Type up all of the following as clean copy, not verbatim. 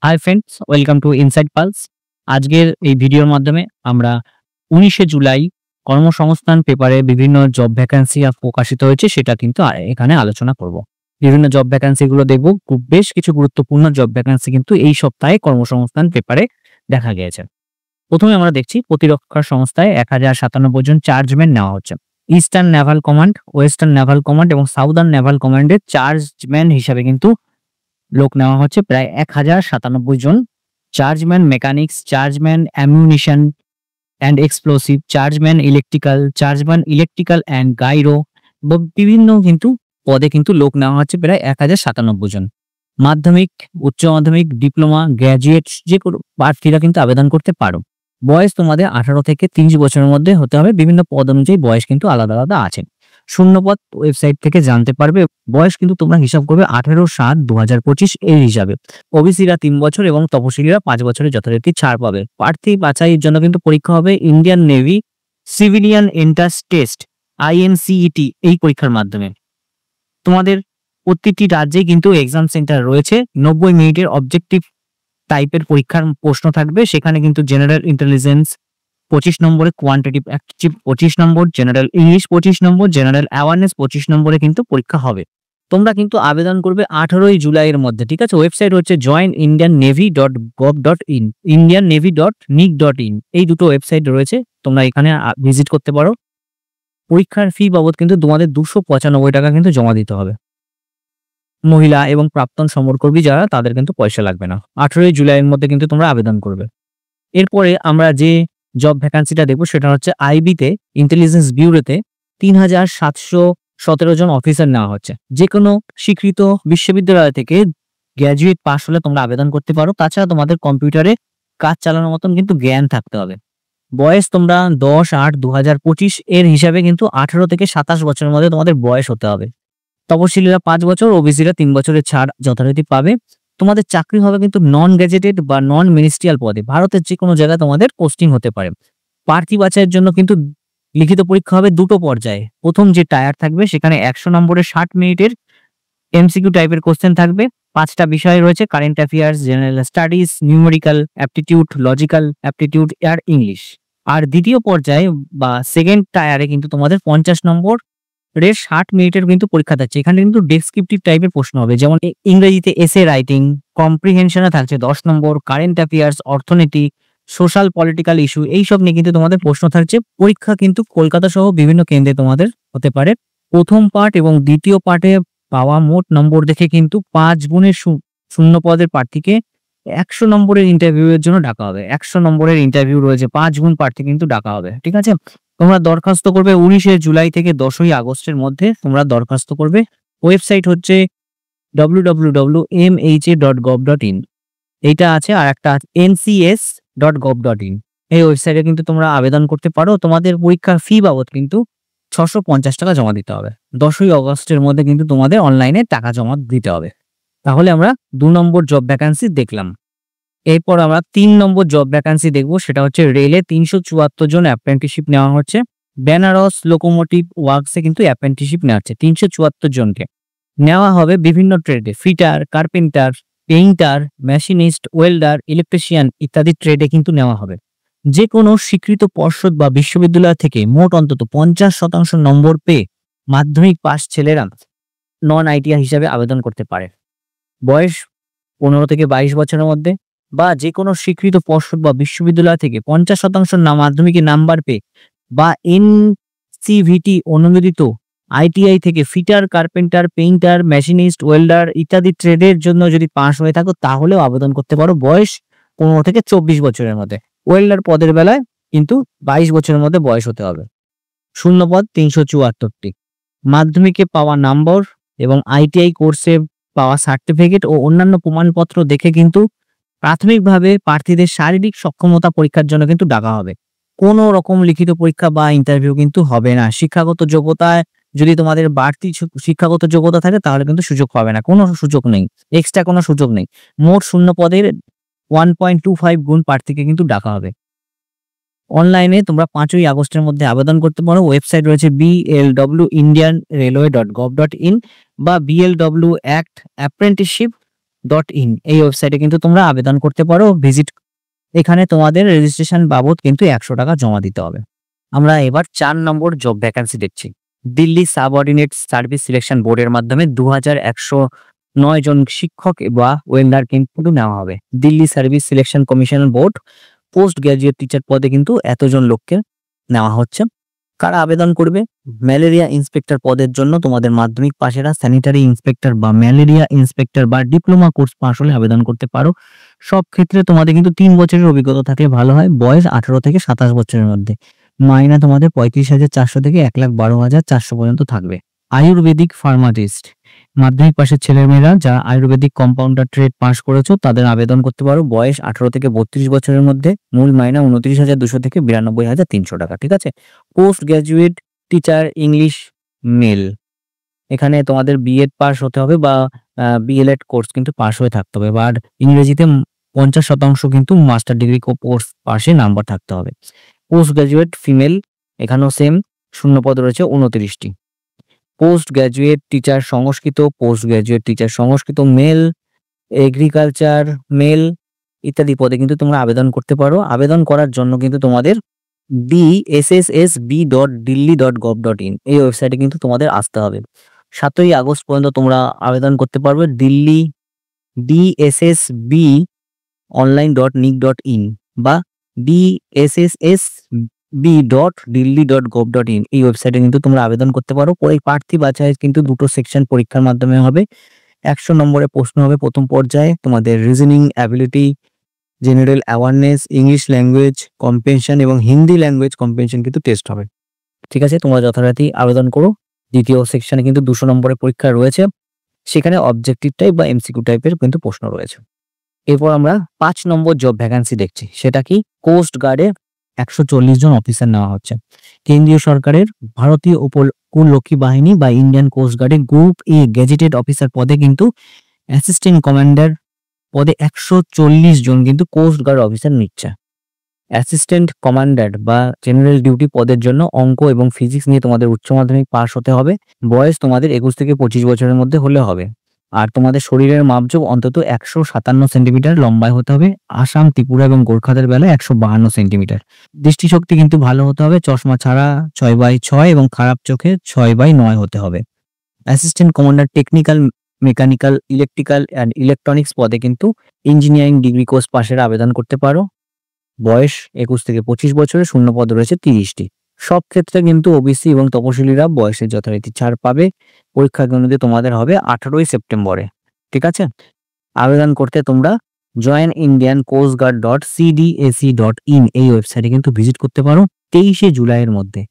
Hi friends, welcome to inside pulse. আজকের এই ভিডিওর মাধ্যমে আমরা 19শে জুলাই কর্মসংস্থান পেপারে বিভিন্ন জব ভ্যাকান্সি প্রকাশিত হয়েছে সেটা কিন্তু এখানে আলোচনা করব। বিভিন্ন জব ভ্যাকান্সিগুলো দেখব। বেশ কিছু গুরুত্বপূর্ণ জব ভ্যাকান্সি কিন্তু এই সপ্তাহে কর্মসংস্থান পেপারে দেখা গিয়েছে। প্রথমে আমরা দেখছি প্রতিরক্ষা সংস্থায় 1097 জন চার্জম্যান নেওয়া হচ্ছে। Eastern naval command, western naval command এবং সাউদার্ন নেভাল কমান্ডের চার্জম্যান হিসাবে কিন্তু লোক নেওয়া হচ্ছে প্রায় 1097 জন। Chargeman mechanics, chargeman ammunition and explosive, chargeman electrical and gyro, বিভিন্ন কিন্তু পদে কিন্তু লোক নেওয়া হচ্ছে প্রায় 1097 জন। মাধ্যমিক, উচ্চ মাধ্যমিক, ডিপ্লোমা, গ্র্যাজুয়েট যে কোনো প্রার্থীরা কিন্তু আবেদন করতে পারো। বয়স তোমাদের 18 থেকে 30 বছরের মধ্যে হতে হবে। বিভিন্ন পদ অনুযায়ী বয়স কিন্তু আলাদা আলাদা আছে। শূন্যপদ ওয়েবসাইট থেকে জানতে পারবে। বয়স কিন্তু তোমরা হিসাব করবে 18/7/2025 এর হিসাবে। ওবিসিরা 3 বছর এবং তপশিলীরা 5 বছরের যথারীতি ছাড় পাবে। প্রার্থী বাছাইয়ের জন্য কিন্তু পরীক্ষা হবে Indian navy civilian entrance test INCET এই পরীক্ষার মাধ্যমে। তোমাদের প্রতিটি রাজ্যে কিন্তু এক্সাম সেন্টার রয়েছে। 90 মিনিটের অবজেক্টিভ টাইপের পরীক্ষার প্রশ্ন থাকবে। সেখানে কিন্তু জেনারেল ইন্টেলিজেন্স 25 নম্বরে, কোয়ান্টিটিভ অ্যাপটিটিউড 25 নম্বর, জেনারেল ইংলিশ 25 নম্বর, জেনারেল অ্যাওয়ারনেস 25 নম্বরে কিন্তু পরীক্ষা হবে। তোমরা কিন্তু আবেদন করবে 18 জুলাইয়ের মধ্যে, ঠিক আছে। ওয়েবসাইট হচ্ছে joinindiannavy.gov.in, indiannavy.nic.in, এই দুটো ওয়েবসাইট রয়েছে। তোমরা এখানে ভিজিট করতে পারো। পরীক্ষার ফি বাবদ কিন্তু তোমাদের 295 টাকা কিন্তু জমা দিতে হবে। মহিলা এবং প্রাক্তন সমরকর্মী যারা, তাদের কিন্তু পয়সা লাগবে না। 18 জুলাইয়ের মধ্যে কিন্তু তোমরা আবেদন করবে। এরপরে আমরা যে জব ভ্যাকান্সিটা দেখবো সেটা হচ্ছে আইবিতে, ইন্টেলিজেন্স ব্যুরোতে 3717 জন অফিসার নেওয়া হচ্ছে। যে কোনো স্বীকৃত বিশ্ববিদ্যালয় থেকে গ্র্যাজুয়েট পাস হলে তোমরা আবেদন করতে পারো। তাছাড়া তোমাদের কম্পিউটারে কাজ চালানোর মতন কিন্তু জ্ঞান থাকতে হবে। বয়স তোমরা 10/8/2025 এর হিসাবে কিন্তু 18 থেকে 27 বছরের মধ্যে তোমাদের বয়স হতে হবে। তপশিলীরা 5 বছর, ওবিসিরা 3 বছরের ছাড় যথারীতি পাবে। তোমাদের চাকরি হবে কিন্তু নন গ্যাজেটেড বা নন মিনিস্ট্রিয়াল পদে। ভারতের যে কোনো জায়গায় তোমাদের পোস্টিং হতে পারে। প্রার্থী বাছাইয়ের জন্য কিন্তু লিখিত পরীক্ষা হবে দুটো পর্যায়ে। প্রথম যে টায়ার থাকবে সেখানে 100 নম্বরের 60 মিনিটের MCQ টাইপের কোশ্চেন থাকবে। 5টা বিষয় রয়েছে: current affairs, general studies, numerical aptitude, logical aptitude আর ইংলিশ। আর দ্বিতীয় পর্যায়ে বা সেকেন্ড টায়ারে কিন্তু তোমাদের 50 নম্বর 60 মিনিটের কিন্তু পরীক্ষা থাকছে। এখানে কিন্তু ডেসক্রিপটিভ টাইপের প্রশ্ন হবে, যেমন ইংরেজিতে এসে রাইটিং, কম্প্রিহেনশনে থাকছে 10 নম্বর, কারেন্ট অ্যাফেয়ার্স, অর্থনীতি, সোশ্যাল পলিটিক্যাল ইস্যু, এইসব নিয়ে কিন্তু তোমাদের প্রশ্ন থাকছে। পরীক্ষা কিন্তু কলকাতা সহ বিভিন্ন কেন্দ্রে তোমাদের হতে পারে। প্রথম পার্ট এবং দ্বিতীয় পার্টে পাওয়া মোট নম্বর দেখে কিন্তু 5 গুণের শূন্য পদের প্রার্থীকে 100 নম্বরের ইন্টারভিউ এর জন্য ডাকা হবে। 100 নম্বরের ইন্টারভিউ রয়েছে, 5 গুণ প্রার্থী কিন্তু ডাকা হবে, ঠিক আছে। তোমরা দরখাস্ত করবে 19শে জুলাই থেকে 10ই আগস্টের মধ্যে তোমরা দরখাস্ত করবে। ওয়েবসাইট হচ্ছে www.mha.gov.in, এইটা আছে। আর একটা ncs.gov.in, এই ওয়েবসাইটে কিন্তু তোমরা আবেদন করতে পারো। তোমাদের পরীক্ষার ফি বাবদ কিন্তু 650 টাকা জমা দিতে হবে। 10ই আগস্টের মধ্যে কিন্তু তোমাদের অনলাইনে টাকা জমা দিতে হবে। তাহলে আমরা 2 নম্বর জব ভ্যাকান্সি দেখলাম। এরপর আমরা 3 নম্বর জব ভ্যাকান্সি দেখবো। সেটা হচ্ছে রেলে 374 জন অ্যাপ্রেন্টিসশিপ নেওয়া হচ্ছে। বেনারস লোকোমোটিভ ওয়ার্কসে কিন্তু অ্যাপ্রেন্টিসশিপ নেওয়া হচ্ছে। 374 জনকে নেওয়া হবে বিভিন্ন ট্রেডে: fitter, carpenter, painter, machinist, welder, electrician ইত্যাদি ট্রেডে কিন্তু নেওয়া হবে। যে কোনো স্বীকৃত পর্ষদ বা বিশ্ববিদ্যালয় থেকে মোট অন্তত 50% নম্বর পেয়ে মাধ্যমিক পাস ছেলেরা নন আইটিআই হিসাবে আবেদন করতে পারে। বয়স 15 থেকে 22 বছরের মধ্যে, বা যে কোনো স্বীকৃত পর্ষদ বা বিশ্ববিদ্যালয় থেকে 50% মাধ্যমিকে নাম্বার পেয়ে বা NCVT অনুমোদিত ITI থেকে fitter, carpenter, painter, machinist, welder ইত্যাদি ট্রেডের জন্য যদি পাস হয়ে থাকো তাহলেও আবেদন করতে পারো। বয়স 15 থেকে 24 বছরের মধ্যে। ওয়েল্ডার পদের বেলায় কিন্তু 22 বছরের মধ্যে বয়স হতে হবে। শূন্যপদ 374টি। মাধ্যমিকে পাওয়া নম্বর এবং ITI কোর্সে পাওয়া সার্টিফিকেট ও অন্যান্য প্রমাণপত্র দেখে কিন্তু প্রাথমিকভাবে প্রার্থীদের শারীরিক সক্ষমতা পরীক্ষার জন্য কিন্তু ডাকা হবে। কোনো রকম লিখিত পরীক্ষা বা ইন্টারভিউ কিন্তু হবে না। শিক্ষাগত যোগ্যতায় যদি তোমাদের বাড়তি শিক্ষাগত যোগ্যতা থাকে তাহলে কিন্তু সুযোগ পাবে না, কোনো সুযোগ নেই, এক্সট্রা কোনো সুযোগ নেই। মোট শূন্য পদের 1.25 গুণ প্রার্থীকে কিন্তু ডাকা হবে। অনলাইনে তোমরা 5ই আগস্টের মধ্যে আবেদন করতে পারো। ওয়েবসাইট রয়েছে blwindianrailway.gov.in বা BLW Act Apprenticeship .in এই ওয়েবসাইটে কিন্তু তোমরা আবেদন করতে পারো। ভিজিট, এখানে তোমাদের রেজিস্ট্রেশন বাবদ কিন্তু 100 টাকা জমা দিতে হবে। আমরা এবার 4 নম্বর জব ভ্যাকান্সি দেখছি। দিল্লি সাবঅর্ডিনেট সার্ভিস সিলেকশন বোর্ডের মাধ্যমে 2109 জন শিক্ষক বা ওয়েল্ডার কিন্তু নেওয়া হবে। Delhi service selection commission board post graduate teacher পদে কিন্তু এতজন লোককে নেওয়া হচ্ছে। কারা আবেদন করবে? ম্যালেরিয়া ইন্সপেক্টর পদের জন্য তোমাদের মাধ্যমিক পাশেরা স্যানিটারি ইন্সপেক্টর বা ম্যালেরিয়া ইন্সপেক্টর বা ডিপ্লোমা কোর্স পাশ হলে আবেদন করতে পারো। সব ক্ষেত্রে তোমাদের কিন্তু 3 বছরের অভিজ্ঞতা থাকলে ভালো হয়। বয়স 18 থেকে 27 বছরের মধ্যে। মাইনা তোমাদের 35,400 থেকে 1,12,400 পর্যন্ত থাকবে। আয়ুর্বেদিক ফার্মাসিস্ট, মাধ্যমিক পাশের ছেলেমেয়েরা যারা আয়ুর্বেদিক কম্পাউন্ডার ট্রেড পাশ করেছো তাদের আবেদন করতে পারো। বয়স 18 থেকে 32 বছরের মধ্যে। মূল মাইনা 29,200 থেকে 92,300 টাকা। ঠিক আছে। Post graduate teacher English male, এখানে তোমাদের বিএড পাস হতে হবে বা বিএলএড কোর্স কিন্তু পাস হয়ে থাকতে হবে। আর ইংরেজিতে 50% কিন্তু মাস্টার ডিগ্রি কোর্স পাশে নাম্বার থাকতে হবে। পোস্ট গ্রাজুয়েট ফিমেল, এখানেও সেম, শূন্যপদ রয়েছে 29টি। পোস্ট গ্রাজুয়েট টিচার সংস্কৃত, পোস্ট গ্রাজুয়েট টিচার সংস্কৃত মেল, এগ্রিকালচার মেল ইত্যাদি পদে কিন্তু তোমরা আবেদন করতে পারো। আবেদন করার জন্য কিন্তু তোমাদের dssb.delhi.gov.in এই ওয়েবসাইটে কিন্তু তোমাদের আসতে হবে। 7ই আগস্ট পর্যন্ত তোমরা আবেদন করতে পারবে। দিল্লি dssb.online.nic.in বা dssb.delhi.gov.in এই ওয়েবসাইটে কিন্তু তোমরা আবেদন করতে পারো। এই প্রার্থী বাছাই কিন্তু 2টো সেকশন পরীক্ষার মাধ্যমে হবে। 100 নম্বরের প্রশ্ন হবে প্রথম পর্যায়ে। তোমাদের reasoning ability, general awareness, English language comprehension এবং হিন্দি ল্যাঙ্গুয়েজ কম্প্রিহেনশন কিন্তু টেস্ট হবে। ঠিক আছে, তোমরা যথারীতি আবেদন করো। দ্বিতীয় সেকশনে কিন্তু 200 নম্বরের পরীক্ষা রয়েছে, সেখানে অবজেক্টিভ টাইপ বা এমসিকিউ টাইপের কিন্তু প্রশ্ন রয়েছে। এরপর আমরা 5 নম্বর জব ভ্যাকান্সি দেখছি। সেটা কি? কোস্ট গার্ডে 140 জন অফিসার নেওয়া হচ্ছে। কেন্দ্রীয় সরকারের ভারতীয় উপকূলরক্ষী বাহিনী বা ইন্ডিয়ান কোস্ট গার্ডে গ্রুপ এ গেজেটেড অফিসার পদে কিন্তু অ্যাসিস্ট্যান্ট কমান্ডার পদে 140 জন কিন্তু কোস্ট গার্ড অফিসার নিচ্ছে। অ্যাসিস্ট্যান্ট কমান্ডার বা জেনারেল ডিউটি পদের জন্য অঙ্ক এবং ফিজিক্স নিয়ে তোমাদের উচ্চ মাধ্যমিক পাস হতে হবে। বয়স তোমাদের 21 থেকে 25 বছরের মধ্যে হলে হবে। আর তোমাদের শরীরের মাপযোগ অন্তত 157 সেন্টিমিটার লম্বায় হতে হবে। আসাম, ত্রিপুরা এবং গোর্খাদের বেলায় 152 সেন্টিমিটার। দৃষ্টিশক্তি কিন্তু ভালো হতে হবে, চশমা ছাড়া 6/6 এবং খারাপ চোখে 6/9 হতে হবে। Assistant commander technical, mechanical, electrical and electronics পদে কিন্তু ইঞ্জিনিয়ারিং ডিগ্রি কোর্স পাশের আবেদন করতে পারো। বয়স 21 থেকে 25 বছরের, শূন্যপদ রয়েছে 30টি। সব ক্ষেত্রে কিন্তু ওবিসি এবং তপশিলীরা বয়সের যথারীতি ছাড় পাবে। পরীক্ষা কেন্দ্র তোমাদের হবে 18ই সেপ্টেম্বরে। ঠিক আছে। আবেদন করতে তোমরা joinindiancoastguard.cdac.in এই ওয়েবসাইটে কিন্তু ভিজিট করতে পারো 23শে জুলাইয়ের মধ্যে।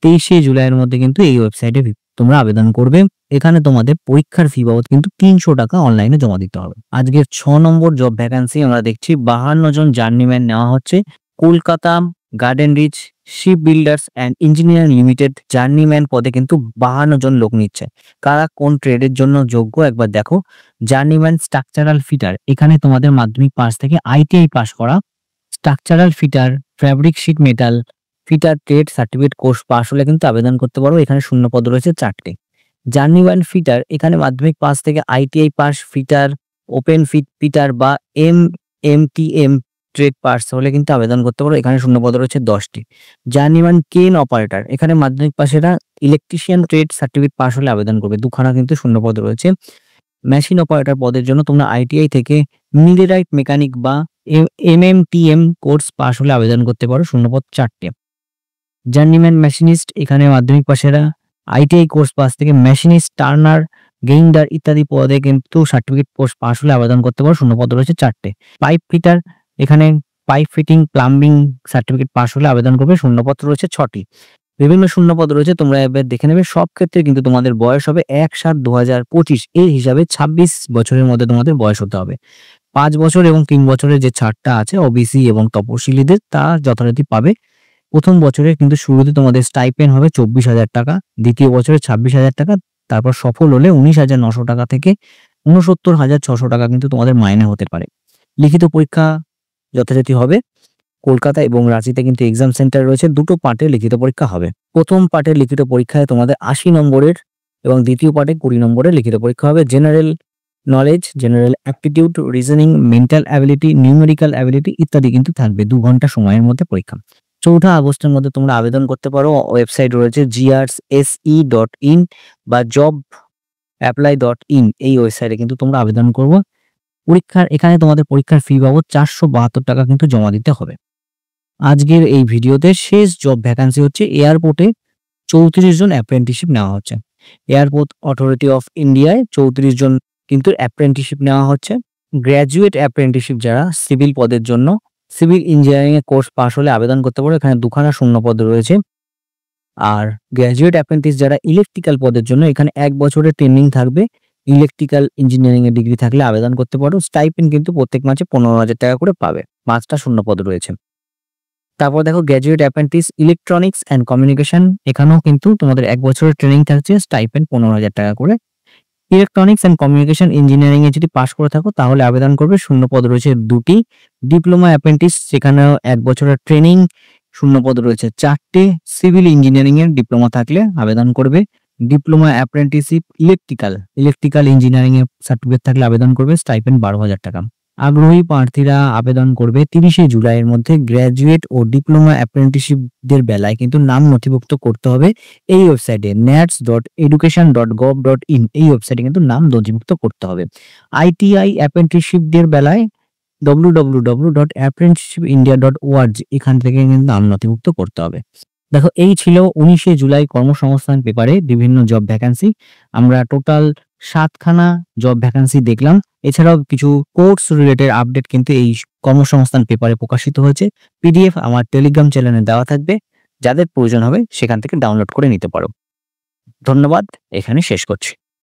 23শে জুলাইয়ের মধ্যে কিন্তু এই ওয়েবসাইটে তোমরা আবেদন করবে। এখানে তোমাদের পরীক্ষার ফি বাবদ কিন্তু 300 টাকা অনলাইনে জমা দিতে হবে। আজকের 6 নম্বর জব ভ্যাকান্সি আমরা দেখছি। 52 জন জার্নিম্যান নেওয়া হচ্ছে। Kolkata Garden Reach Ship Builders and Engineering Limited journeyman পদে কিন্তু 52 জন লোক নিচ্ছে। কারা কোন ট্রেডের জন্য যোগ্য একবার দেখো। জার্নিম্যান স্ট্রাকচারাল ফিটার, এখানে তোমাদের মাধ্যমিক পাস থেকে আইটিআই পাস করা। Structural fitter, fabric sheet metal fitter trade certificate course pass হলে কিন্তু আবেদন করতে পারো। এখানে শূন্যপদ রয়েছে 4টি। জার্নিম্যান ফিটার, এখানে মাধ্যমিক পাস থেকে ITI pass fitter, open fit fitter বা এমএমটিএম ট্রেড পাস হলে কিন্তু আবেদন করতে পারো। এখানে শূন্যপদ রয়েছে 10টি। জার্নিম্যান কেন অপারেটর, এখানে মাধ্যমিক পাশেরা ইলেকট্রিশিয়ান ট্রেড সার্টিফিকেট পাস হলে আবেদন করবে। 2খানা কিন্তু শূন্যপদ রয়েছে। মেশিন অপারেটর পদের জন্য তোমরা আইটিআই থেকে মিডরাইট মেকানিক বা এমএমটিএম কোর্স পাস হলে আবেদন করতে পারো। শূন্যপদ 4টে। জার্নিম্যান মেশিনিস্ট, এখানে মাধ্যমিক পাশেরা আইটিআই কোর্স পাস থেকে মেশিনিস্ট, টার্নার, গেইন্ডার ইত্যাদি পদে কিন্তু সার্টিফিকেট কোর্স পাস হলে আবেদন করতে পারো। শূন্যপদ রয়েছে 4টে। পাইপ ফিটার, এখানে pipe fitting, plumbing certificate pass হলে আবেদন করবে। শূন্যপদ রয়েছে 6টি। বিভিন্ন শূন্যপদ রয়েছে, তোমরা এবার দেখে নেবে। সব ক্ষেত্রে কিন্তু তোমাদের বয়স হবে 1/7/2025 এর হিসাবে 26 বছরের মধ্যে তোমাদের বয়স হতে হবে। 5 বছর এবং 3 বছরের যে ছাড়টা আছে ওবিসি এবং তপশিলীদের তা যথারীতি পাবে। প্রথম বছরে কিন্তু শুরুতে তোমাদের স্টাইপেন্ড হবে 24,000 টাকা, দ্বিতীয় বছরে 26,000 টাকা, তারপর সফল হলে 19,900 টাকা থেকে 69,600 টাকা কিন্তু তোমাদের মাইনে হতে পারে। লিখিত পরীক্ষা যথারীতি হবে। কলকাতা এবং রাঁচিতে কিন্তু এক্সাম সেন্টার রয়েছে। 2টো পার্টে লিখিত পরীক্ষা হবে। প্রথম পার্টের লিখিত পরীক্ষায় তোমাদের 80 নম্বরের এবং দ্বিতীয় পার্টে 20 নম্বরের লিখিত পরীক্ষা হবে। General knowledge, general aptitude, reasoning, mental ability, numerical ability ইত্যাদি কিন্তু থাকবে। 2 ঘন্টা সময়ের মধ্যে পরীক্ষা। 4 আগস্টের মধ্যে তোমরা আবেদন করতে পারো। ওয়েবসাইট রয়েছে grse.in বা jobapply.in, এই ওয়েবসাইটে কিন্তু তোমরা আবেদন করবো। এখানে তোমাদের পরীক্ষার ফি বাবদ 472 টাকা কিন্তু জমা দিতে হবে। আজকের এই ভিডিওতে শেষ জব ভ্যাকান্সি হচ্ছে এয়ারপোর্টে 34 জন অ্যাপ্রেন্টিসশিপ নেওয়া হচ্ছে। এয়ারপোর্ট অথরিটি অফ ইন্ডিয়ায় 34 জন কিন্তু অ্যাপ্রেন্টিসশিপ নেওয়া হচ্ছে। গ্র্যাজুয়েট অ্যাপ্রেন্টিসশিপ যারা সিভিল পদের জন্য, সিভিল ইঞ্জিনিয়ারিং এর কোর্স পাশ হলে আবেদন করতে পারো। এখানে 2খানা শূন্য পদ রয়েছে। আর গ্র্যাজুয়েট অ্যাপ্রেন্টিস যারা ইলেকট্রিক্যাল পদের জন্য, এখানে 1 বছরের ট্রেনিং থাকবে। ইলেকট্রিক্যাল ইঞ্জিনিয়ারিং এর ডিগ্রি থাকলে আবেদন করতে পারো। স্টাইপেন্ড কিন্তু প্রত্যেক মাসে 15,000 টাকা করে পাবে। 5টা শূন্য পদ রয়েছে। তারপর দেখো graduate apprentice electronics and communication, এখানেও কিন্তু তোমাদের 1 বছরের ট্রেনিং থাকছে, স্টাইপেন্ড 15,000 টাকা করে। ইলেকট্রনিক্স অ্যান্ড কমিউনিকেশন ইঞ্জিনিয়ারিং এ যদি পাশ করে থাকো তাহলে আবেদন করবে। শূন্য পদ রয়েছে 2টি। ডিপ্লোমা অ্যাপ্রেন্টিস, সেখানেও 1 বছরের ট্রেনিং, শূন্য পদ রয়েছে 4টে। সিভিল ইঞ্জিনিয়ারিং এর ডিপ্লোমা থাকলে আবেদন করবে। ডিপ্লোমা অ্যাপ্রেন্টিসশিপ ইলেকট্রিক্যাল ইঞ্জিনিয়ারিং এর সার্টিফিকেট থাকলে আবেদন করবে। স্টাইপেন্ড 12,000 টাকা। আগ্রহী প্রার্থীরা আবেদন করবে 30শে জুলাইয়ের মধ্যে। গ্র্যাজুয়েট ও ডিপ্লোমা অ্যাপ্রেন্টিসশিপদের বেলায় কিন্তু নাম নথিভুক্ত করতে হবে এই ওয়েবসাইটে nats.education.gov.in, এই ওয়েবসাইটে কিন্তু নাম নথিভুক্ত করতে হবে। আইটিআই অ্যাপ্রেন্টিসশিপদের বেলায় www.apprenticeshipindia.org, এখান থেকে কিন্তু নাম নথিভুক্ত করতে হবে। দেখো এই ছিল 19শে জুলাই কর্মসংস্থান পেপারে বিভিন্ন জব ভ্যাকান্সি। আমরা টোটাল 7খানা জব ভ্যাকান্সি দেখলাম। এছাড়াও কিছু কোর্স রিলেটেড আপডেট কিন্তু এই কর্মসংস্থান পেপারে প্রকাশিত হয়েছে। পিডিএফ আমার টেলিগ্রাম চ্যানেলে দেওয়া থাকবে, যাদের প্রয়োজন হবে সেখান থেকে ডাউনলোড করে নিতে পারো। ধন্যবাদ, এখানে শেষ করছি।